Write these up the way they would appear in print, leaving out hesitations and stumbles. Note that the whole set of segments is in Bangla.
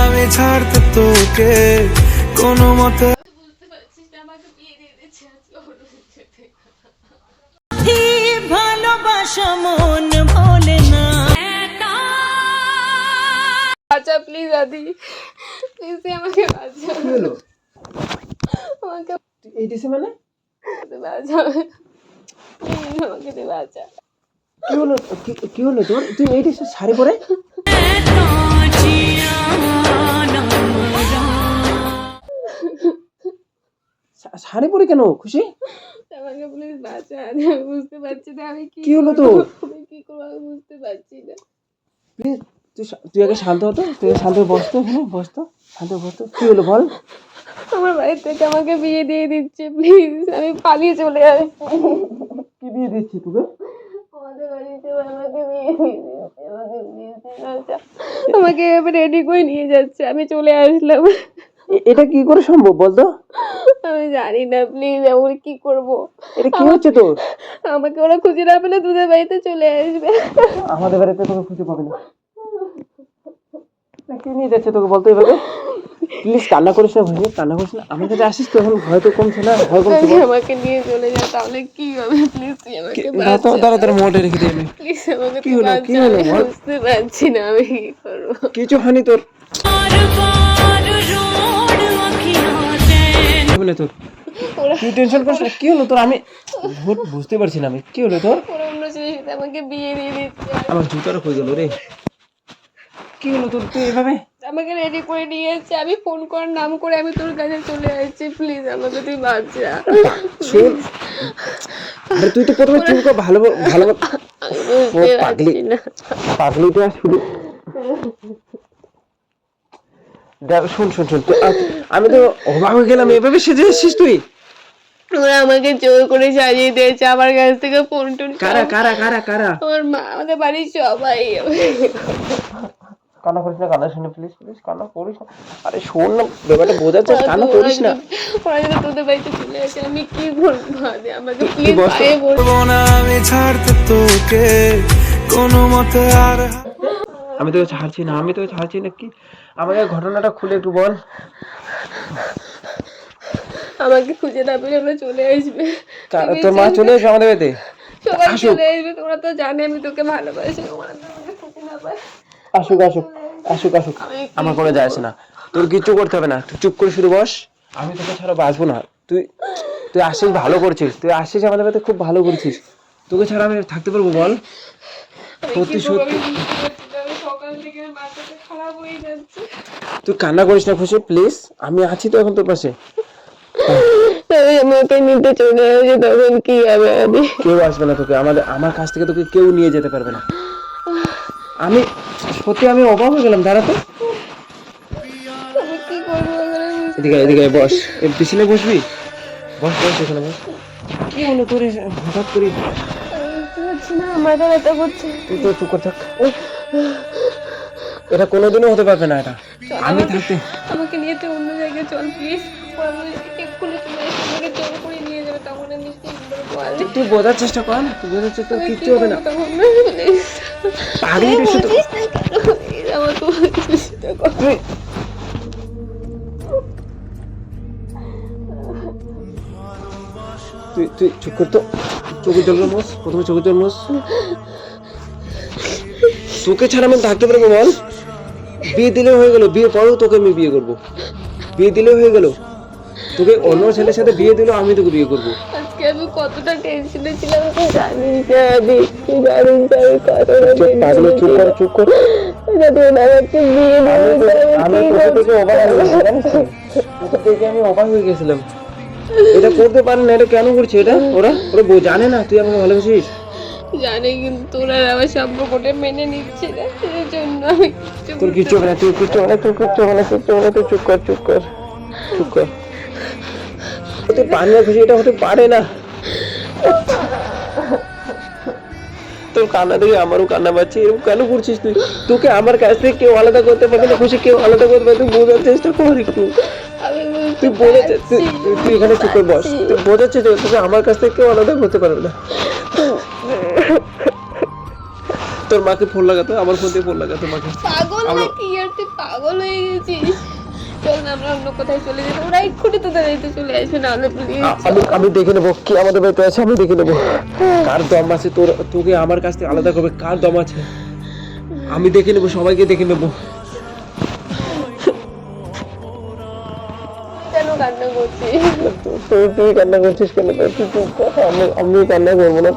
আমি ছাড়তে তোকে কোনো মতে ভালোবাসা মন ভোলে না। আচ্ছা প্লিজ আদি, প্লিজ তুই আমাকে বাঁচা। কি হলো? আমাকে এই দিছে মানে বাঁচা, প্লিজ আমাকে তুই বাঁচা। কি হলো? কি হলো তোর? তুই এই দিছে শাড়ি পরে? শাড়ি পরে কেন? খুশি? আমাকে প্লিজ বাঁচা, আমি বুঝতে পারছি না আমি কি হলো তো? আমি কি করবো, আমি বুঝতে পারছি না। প্লিজ তুই আগে শান্ত হতো, তুই শান্ত হয়ে বসতো, হ্যাঁ বসতো, শান্ত হয়ে বসতো। কি হলো বল? আমার বাড়ির থেকে আমাকে বিয়ে দিয়ে দিচ্ছে, প্লিজ আমি পালিয়ে চলে আসছি। কি বিয়ে দিচ্ছি তোকে? আমাদের বাড়িতে আমাকে বিয়ে দিয়ে দিচ্ছে, আমাকে প্লিজ বাঁচা। আমাকে এবার রেডি করে নিয়ে যাচ্ছে, আমি চলে আসলাম। এটা কি করে সম্ভব বলতো? আমি জানি না, প্লিজ আমি কি করবো? এটা কি হচ্ছে তোর? আমাকে ওরা খুঁজে না পেলে তোদের বাড়িতে চলে আসবে। আমাদের বাড়িতে তোকে খুঁজে পাবে না। কি নিয়ে যাচ্ছে তোকে বলতো এভাবে? প্লিজ কান্না করিস না ভাই, কান্না করিস না। আমার কাছে আসিস তো, এখন ভয় তো কমছে না? ভয় কমছে? আমাকে নিয়ে চলে যা, তাহলে কি হবে? প্লিজ তুই আমাকে দাঁড়া দাঁড়া মোটে রেখে দিই আমি। প্লিজ আমাকে কি হলো? কি হলো? বুঝতে পারছি না আমি কি করবো। কিছু হয়নি তোর? কি হলো তোর? তুই টেনশন করিস না। কি হলো তোর? আমি বুঝতে পারছি না আমি। কি হলো তোর? ওরা অন্য ছেলের সাথে আমাকে বিয়ে দিয়ে দিচ্ছে। আমার জুতাটা কই গেল রে? কি হলো তোর? তুই এভাবে আমাকে রেডি করে নিয়ে যাচ্ছে, আমি ফোন করার নাম করে আমি তোর কাছে চলে আসছি, প্লিজ আমাকে তুই বাঁচা। শোন, আরে তুই তো প্রথমে চুপ কর। ভালো ভালো আমি বুঝতে পাগলি পারছি না। পাগলিটা শুধু শোন শোন শোন আমি তো অবাক হয়ে গেলাম। এভাবে সেজে এসেছিস তুই? ওরা আমাকে জোর করে সাজিয়ে দিয়েছে, আমার কাছ থেকে ফোন টোন। কারা কারা কারা কারা? আমার মা, আমাদের বাড়ির সবাই। কান্না করিস না, কান্না শুনে প্লিজ প্লিজ কান্না করিস না। আরে শোন না, ব্যাপারটা বোঝাচ্ছে, কান্না করিস না। ওরা যদি তোদের বাড়িতে চলে আসে আমি কি করবো? আমাকে প্লিজ পায়ে বলবো না আমি ছাড়তে তোকে কোনো মতে আর আমি তোকে ছাড়ছি না, আমি তোকে ছাড়ছি না। কি আমাকে ঘটনাটা খুলে একটু বল। আমাকে খুঁজে না পেলে ওরা চলে আসবে। তোর মা চলে এসে আমাদের বাড়িতে? সবাই চলে আসবে, তোরা তো জানে আমি তোকে ভালোবাসি। ওরা তো আমাকে খুঁজে না পায়। আসুক আসুক আসুক আসুক, আমার কোনো যায় আসে না। তোর কিচ্ছু করতে হবে না, তুই চুপ করে শুধু বস। আমি তোকে ছাড়া বাঁচবো না। তুই তুই আসিস, ভালো করছিস। তুই আসিস আমাদের বাড়িতে, খুব ভালো করছিস। তোকে ছাড়া আমি থাকতে পারবো বল? সত্যি সত্যি সকাল থেকে মাথাটা খারাপ হয়ে যাচ্ছে। তুই কান্না করিস না খুশি, প্লিজ। আমি আছি তো এখন তোর পাশে। আমাকে নিতে চলে আসে, তখন কি হবে? আমি কেউ আসবে না তোকে, আমার কাছ থেকে তোকে কেউ নিয়ে যেতে পারবে না। আমি সত্যি আমি অবাক হয়ে গেলাম। দাঁড়াতে, আমি কি করবো? এদিকে এদিকে বস। এই পিছনে বসবি? বস বস, এখানে বস। কি হলো তোর হঠাৎ করে? মাথা ব্যথা করছে। তুই তো চুপ করে থাক। এটা কোনোদিনও হতে পারবে না। এটা আমি থাকতে। আমাকে নিয়ে তুই অন্য জায়গায় চল প্লিজ। এক্ষুনি চলে আসে, আমাকে জোর করে নিয়ে যাবে, তখন আমি কি করবো? তুই বোঝার চেষ্টা কর, তুই বোঝার চেষ্টা কর, কিচ্ছু হবে না। তখন পাগলিটা শুধু আমাকে চেষ্টা কর। তুই তুই চুপ কর তো। চোখের জল মোস, প্রথমে চোখের জল মোস। তোকে ছাড়া আমি থাকতে পারবো বল? বিয়ে দিলে হয়ে গেল, বিয়ে পরেও তোকে আমি বিয়ে করবো। বিয়ে দিলে হয়ে গেল, তোকে অন্য ছেলের সাথে বিয়ে দিলেও আমি তোকে বিয়ে করবো। আজকে আমি কতটা টেনশনে ছিলাম তুই জানিস না। তুই জানিস না আমি কতটা পাগলি চুপ কর চুপ কর। আমাকে বিয়ে আমি তোকে দেখে অবাক হয়ে গেছিলাম। তোকে দেখে আমি অবাক হয়ে গেছিলাম। এটা করতে পারে না, এটা কেন করছে? এটা ওরা ওরা জানে না তুই আমাকে ভালোবাসিস। জানে, কিন্তু ওরা আমার সম্পর্কটা মেনে নিচ্ছে না, সেই জন্য আমি তোর কিচ্ছু হবে না, তুই কিচ্ছু হবে না, তুই কিচ্ছু হবে না, কিচ্ছু হবে না। তুই চুপ কর চুপ কর চুপ কর। তুই পারবি না খুশি, এটা হতে পারে না। তোর কান্না দেখে আমারও কান্না পাচ্ছে। এরকম কেন করছিস তুই? তোকে আমার কাছ থেকে কেউ আলাদা করতে পারবে না খুশি, কেউ আলাদা করতে পারবে। তুই বোঝার চেষ্টা কর একটু। তুই বোঝাচ্ছে, তুই এখানে চুপ করে বস। তুই বোঝাচ্ছে যে তোকে আমার কাছ থেকে কেউ আলাদা করতে পারবে না। তোর মাকে ফোন লাগাতো, আমার ফোন দিয়ে ফোন লাগাতো মাকে। পাগল নাকি আর তুই পাগল হয়ে গেছিস? চল না আমরা অন্য কোথায় চলে যাই, ওরা এক্ষুনি তোদের বাড়িতে চলে আসবে, নাহলে প্লিজ। আমি দেখে নেবো কি আমাদের বাড়িতে আছে, আমি দেখে নেবো কার দম আছে তোকে আমার কাছ থেকে আলাদা করবে, কার দম আছে আমি দেখে নেবো, সবাইকে দেখে নেবো। কেন কান্না করছিস? তুই কান্না করছিস কেন? আমি কান্না করবো না।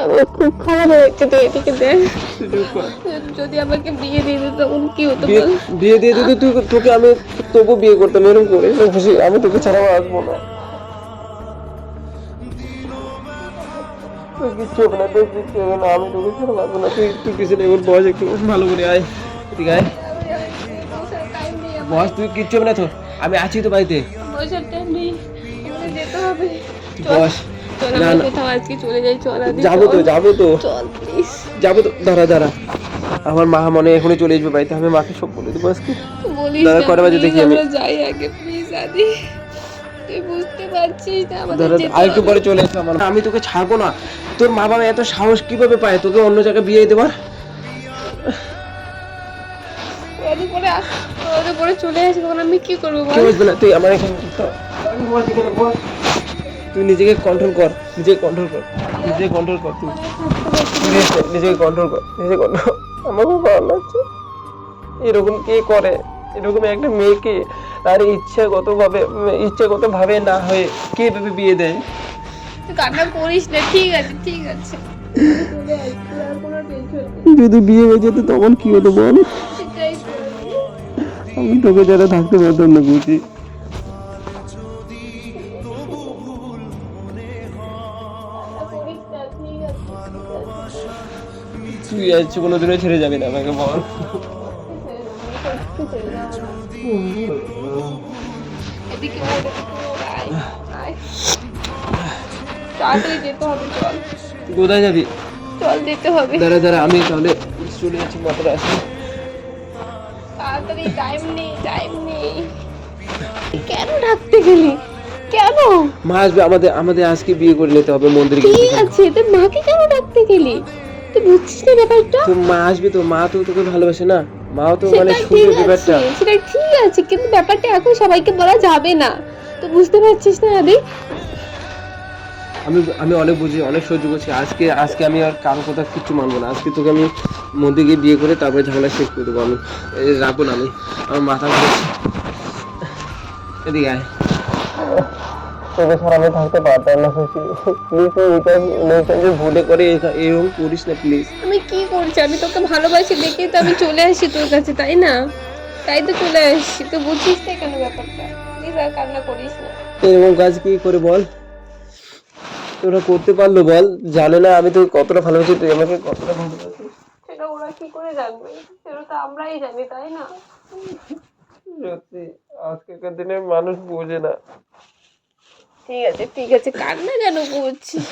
আমার খুব খারাপ হয়েছে, তুই এদিকে দেখ। যদি আমাকে বিয়ে দিয়ে দিত তখন কি হতো বল? বিয়ে দিয়ে দিতে তোকে আমি তবু বিয়ে করতাম, এরকম করে খুশি, আমি তোকে ছাড়াও আসবো না। কিচ্ছু হবে না, কিচ্ছু হবে না, আমি তোকে ছাড়াও আসবো না। তুই কিছু নেই, বস একটু ভালো করে আয়, ঠিক আছে বস, তুই কিচ্ছু হবে না তো, আমি আছি তো বাড়িতে। বসার টাইম নেই, আমাকে যেতে হবে। বস চল আমরা কোথাও আজকে চলে যাই, চল আদি। যাবো তো চল প্লিজ। যাবো তো, দাঁড়া আমার মা মনে এখনই চলে আসবে বাড়িতে, আমি মাকে সব বলে দেবো আজকে। বলিস দাঁড়া, না, কটা বাজে দেখি আমি। আমরা যাই আগে প্লিজ আদি, তুই বুঝতে পারছিস না আমাদের দাঁড়া, যেতে আরেকটু হবে। পরে চলে আসবে আমার। আমি তোকে ছাড়বো না, তোর মা বাবা এত সাহস কিভাবে পায় তোকে অন্য জায়গায় বিয়ে দেওয়ার? ওদের পরে চলে আসি, তখন আমি কি করবো বল? কেউ আসবে না, তুই আমার এখানে তুই নিজেকে কন্ট্রোল কর তুই নিজেকে কন্ট্রোল কর তুই নিজেকে কন্ট্রোল কর। আমার খুব ভালো লাগছে, এরকম কে করে, এরকম একটা মেয়েকে তার ইচ্ছাগত ভাবে না হয়ে কে ভেবে বিয়ে দেয়? তুই কান্না করিস না, ঠিক আছে চলে আসছি, আর কোনো টেনশন নেই। যদি বিয়ে হয়ে যেত তখন কি হতো বল? সেটাই তো। আমি তোকে যারা থাকতে পারতাম না বুঝি। করিস না, ঠিক আছে। তুই আজ কোনোদিনও ছেড়ে যাবি না আমাকে বল। এদিকে আয়। তাড়াতাড়ি যেতে হবে, চল কোথায় যাবি? চল যেতে হবে দাঁড়া আমি তাহলে চলে যাচ্ছি, মাথাটা আসি। তাড়াতাড়ি, টাইম নেই। কেন ডাকতে গেলি? কেন? মা আসবে, আমাদের আজকে বিয়ে করে নিতে হবে মন্দিরে গিয়ে। ঠিক আছে, তুই মাকে কেন ডাকতে গেলি? তুই বুঝছিস না ব্যাপারটা? তো মা আসবে, তো মা তো তোকে ভালোবাসে না, মাও তো মানে সেটা শুনবে ঠিক ব্যাপারটা। আছে, সেটা ঠিক আছে, কিন্তু ব্যাপারটা এখন সবাইকে বলা যাবে না, তো বুঝতে পারছিস না আদি? আমি অনেক বুঝি, অনেক সহ্য করছি, আজকে আমি আর কারো কথা কিচ্ছু মানবো না। আজকে তোকে আমি মন্দিরে গিয়ে বিয়ে করে তারপরে ঝামেলা শেষ করে দেবো। আমি রাখবো না, আমার মাথা ঘুরছে। এদিকে আয়, তোকে ছাড়া আমি থাকতে পারতাম না খুশি, প্লিজ তুই ভুলে করে এরকম করিস না প্লিজ। আমি কি করছি? আমি তোকে ভালোবাসি দেখে তো আমি চলে আসি তোর কাছে, তাই না? তাই তো চলে আসছি, তুই বুঝছিস না কেন ব্যাপারটা? প্লিজ আর কান্না করিস না। এরকম কাজ কি করে বল তোরা করতে পারলো বল? জানে না আমি তোকে কতটা ভালোবাসি, তুই আমাকে কতটা ভালোবাসিস সেটা ওরা কি করে জানবে? সেটা তো আমরাই জানি, তাই না? সত্যি আজকের দিনে মানুষ বোঝে না। ঠিক আছে, কান্না কেন করছিস?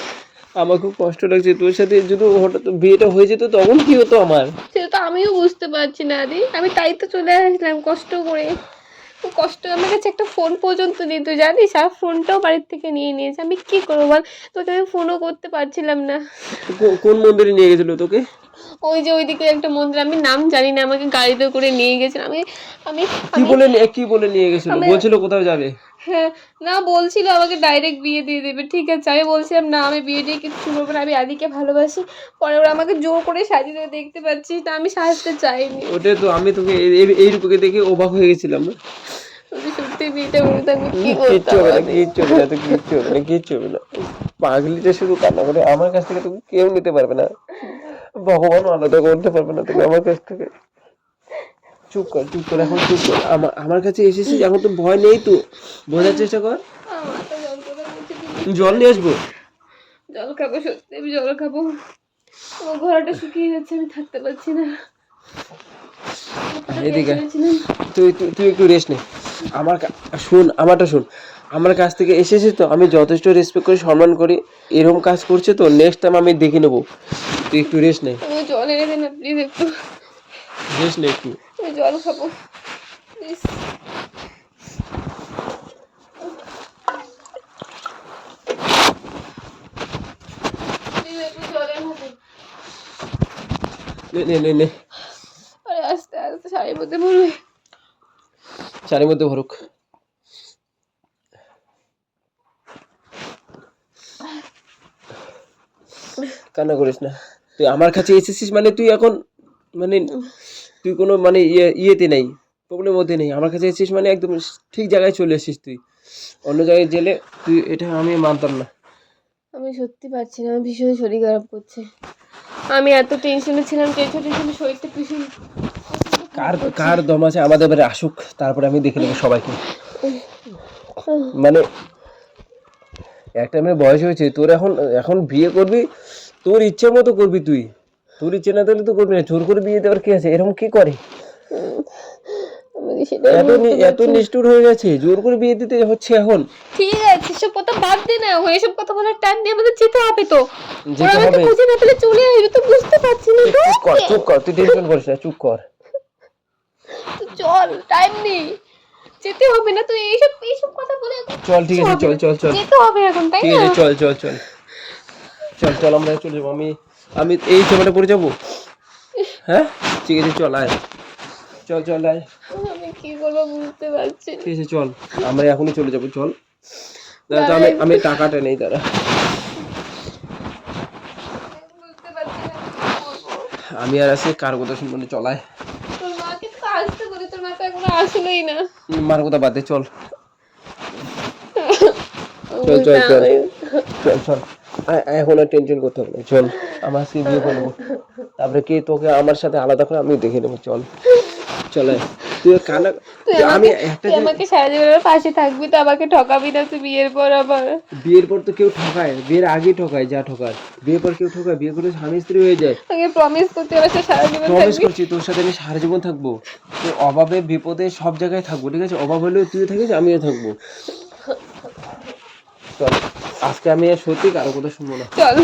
আমার খুব কষ্ট লাগছে, তোর সাথে যদি হঠাৎ বিয়েটা হয়ে যেত তখন কি হতো আমার? সেটা তো আমিও বুঝতে পারছি না আদি, আমি তাই তো চলে আসলাম কষ্ট করে। আমার কাছে একটা ফোন পর্যন্ত নেই, তুই জানিস? আর ফোনটাও বাড়ির থেকে নিয়ে নিয়েছে, আমি কি করবো বল? তোকে আমি ফোনও করতে পারছিলাম না। কোন মন্দিরে নিয়ে গেছিল তোকে? ওই যে ওইদিকে একটা মন্দির, আমি নাম জানি না, আমাকে গাড়িতে করে নিয়ে গেছিল। আমি আমি কি বলে নিয়ে গেছিল? বলছিল কোথাও যাবে? হ্যাঁ, না বলছিল আমাকে ডাইরেক্ট বিয়ে দিয়ে দেবে, ঠিক আছে। আমি বলছিলাম না, আমি বিয়ে দিয়ে কিছু করবো না, আমি আদিকে ভালোবাসি। পরে ওরা আমাকে জোর করে সাজিয়ে দেবে, দেখতে পাচ্ছিস না, আমি সাজতে চাইনি। ওটাই তো, আমি তোকে এই রূপকে দেখে অবাক হয়ে গেছিলাম। যদি সত্যি বিয়েটা হতো আমি কি কিচ্ছু করতাম? হবে না, কিচ্ছু হবে না। পাগলিটা শুধু কান্না করে, আমার কাছ থেকে তোকে কেউ নিতে পারবে না, ভগবানও আলাদা করতে পারবে না তোকে আমার কাছ থেকে। চুপ কর এখন, চুপ কর। আমার কাছে এসেছিস, এখন তো ভয় নেই, তো বোঝার চেষ্টা কর। মাথা যন্ত্রণা করছে, জল নিয়ে আসবো? জল খাবো, সত্যি আমি জল খাবো। আমার গলাটা শুকিয়ে যাচ্ছে, আমি থাকতে পারছি না। এদিকে তুই একটু রেস্ট নে। আমারটা শোন, আমার কাছ থেকে এসেছিস তো, আমি যথেষ্ট রেসপেক্ট করি, সম্মান করি। এরকম কাজ করছে তো নেক্সট টাইম আমি দেখে নেবো। তুই একটু রেস্ট নে। তুমি জল এনে দে না প্লিজ, একটু রেস্ট নে একটু। আমি জল খাবো প্লিজ। একটু জল এনে দে। নে আরে আস্তে আস্তে শাড়ির মধ্যে ভরবে। শাড়ির মধ্যে ভরুক। কান্না করিস না, তুই আমার কাছে এসেছিস মানে তুই এখন মানে তুই কোনো মানে ইয়েতে নেই, প্রবলেম হতে নেই। আমার কাছে এসেছিস মানে একদম ঠিক জায়গায় চলে এসেছিস। তুই অন্য জায়গায় গেলে তুই এটা আমি মানতাম না। আমি সত্যি পারছি না, আমার ভীষণ শরীর খারাপ করছে। আমি এত টেনশনে ছিলাম, টেনশনে শরীরটা ভীষণ কার দম আছে আমাদের বাড়ি আসুক, তারপরে আমি দেখে নেবো সবাইকে। মানে একটা মেয়ে বয়স হয়েছে তোর, এখন বিয়ে করবি, তোর ইচ্ছে মতো করবি তুই, তোর ইচ্ছে না থাকলে তো করবি না। জোর করে বিয়ে দেওয়ার কি আছে? এরকম কি করে? এত নিষ্ঠুর হয়ে গেছে, জোর করে বিয়ে দিতে হচ্ছে এখন। ঠিক আছে, সব কথা বাদ দে না, এসব কথা বলার টাইম দিয়ে আমাদের যেতে হবে তো। যেতে ওরা হবে। তো বুঝে না পেলে চলে আসবে, তো বুঝতে পারছি না। চুপ কর, তুই টেনশন করিস না, চুপ কর। তো চল, টাইম নেই, যেতে হবে না। তুই এইসব কথা বলে চল ঠিক আছে, চল যেতে হবে এখন, তাই ঠিক না? আছে, চল আমরা চলে যাবো। আমি এই জামাটা পরে যাবো। হ্যাঁ ঠিক আছে, চল আয়, চল আয়। আমি কি করবো বুঝতে পারছি না। ঠিক আছে চল, আমরা এখনই চলে যাবো। চল দাদা, আমি টাকাটা নেই দাদা। বুঝতে পারছি না কি করবো। আমি আর আছি, কার কথা শুনবো না, চলায়। তোর মাকে তো আসতে বলি, তোর মা তো এখনো আসলোই না। মার কথা বাদ দে, চল এখন আর টেনশন করতে হবে না। চল আমার আজকে বিয়ে করবো, তারপরে কি তোকে আমার সাথে আলাদা করে আমি দেখে নেবো। চল তুই কানা। আমি একটা তুই আমাকে সারা জীবনের পাশে থাকবি তো, আমাকে ঠকাবি না তুই বিয়ের পর আবার? বিয়ের পর তো কেউ ঠকায়, বিয়ের আগে ঠকায় যা ঠকায়। বিয়ের পর কেউ ঠকায়? বিয়ে করে স্বামী স্ত্রী হয়ে যায়। তোকে প্রমিস করতে হবে সারা জীবন প্রমিস থাকবি। করছি তোর সাথে আমি সারা জীবন থাকবো। তোর অভাবে বিপদে সব জায়গায় থাকবো, ঠিক আছে? অভাব হলেও তুই থাকিস, আমিও থাকবো। চল আজকে আমি আর সত্যি কারো কথা শুনবো না। চল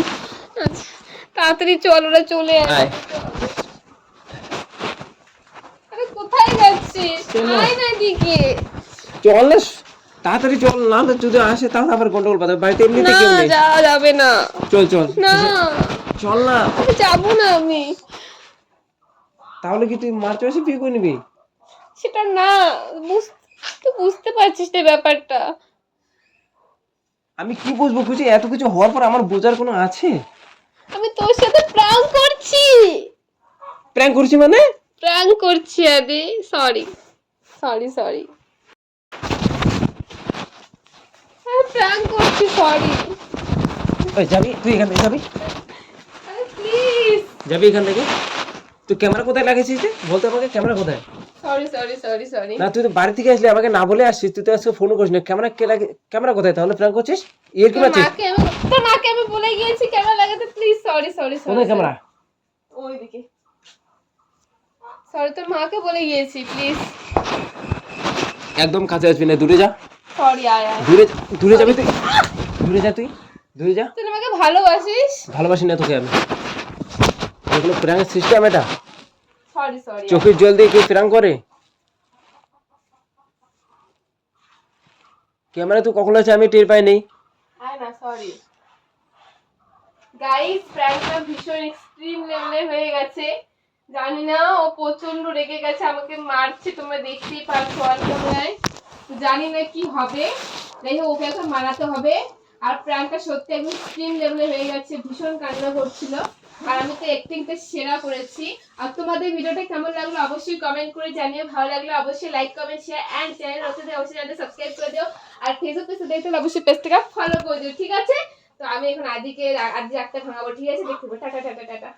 আচ্ছা, তাড়াতাড়ি চল, ওরা চলে আয়। আরে কোথায় যাচ্ছিস? আয় না এদিকে। চল না, তাড়াতাড়ি চল না, যদি আসে তাহলে আবার গন্ডগোল বাঁধবে। বাড়িতে এমনিতে না কেউ নেই। যাওয়া যাবে না। চল না চল না। আমি যাবো না। আমি তাহলে কি তুই মার্চ মাসে বিয়ে করে নিবি? সেটা না, তুই বুঝতে পারছিস না ব্যাপারটা। আমি কি বুঝবো? খুঁজে এত কিছু হওয়ার পর আমার বোঝার কোনো আছে? আমি তোর সাথে প্র্যাঙ্ক করছি। প্র্যাঙ্ক করছি মানে? প্র্যাঙ্ক করছি আদি, সরি আরে প্র্যাঙ্ক করছি, সরি। ওই যাবি তুই এখান থেকে? আরে প্লিজ। যাবি এখান থেকে? তুই ক্যামেরা কোথায় লাগিয়েছিস রে? বলতে আমাকে, ক্যামেরা কোথায়? সরি। না তুই তো বাড়ি থেকে আসলে আমাকে না বলে আসছিস, তুই তো আজকে ফোনও করিস না। ক্যামেরা কোথায়? তাহলে প্র্যাঙ্ক করছিস? এর কি মারছিস? তোর মাকে আমি বলে গিয়েছি ক্যামেরা লাগাতে। Please sorry. কোথায় ক্যামেরা? ওইদিকে। সরি, তোর মাকে বলে গিয়েছি, প্লিজ। একদম কাছে আসবি না, দূরে যা। সরি, আয়। দূরে যাবি তুই? দূরে যা। তুই আমাকে ভালোবাসিস? ভালোবাসি না তোকে আমি। এগুলো প্র্যাঙ্ক সিস্টেম এটা? সরি। চোখের জল দিয়ে কেউ প্র্যাঙ্ক করে? ক্যামেরা তো কখন আছে আমি টের পাই নেই। আয় না, সরি। গাইস, প্র্যাঙ্কটা ভীষণ এক্সট্রিম লেভেলে হয়ে গেছে। জানি না, ও প্রচন্ড রেগে গেছে, আমাকে মারছে, তোমরা দেখতেই পাচ্ছ অন ক্যামেরায়। জানি না কি হবে, যাই হোক ওকে এখন মানাতে হবে। আর প্র্যাঙ্কটা সত্যি একদম এক্সট্রিম লেভেলে হয়ে গেছে, ভীষণ কান্না করছিল। আর আমি তো অ্যাক্টিংটা সেরা করেছি। আর তোমাদের ভিডিওটা কেমন লাগলো অবশ্যই কমেন্ট করে জানিও। ভালো লাগলে অবশ্যই like, comment, share and channel অবশ্যই সাবস্ক্রাইব করে দিও। আর ফেসবুক পেজে দেখতে হলে অবশ্যই পেজটাকে ফলো করে দিও, ঠিক আছে? তো আমি এখন আজকে একটা ভাঙাবো, ঠিক আছে? দেখতে টাটা।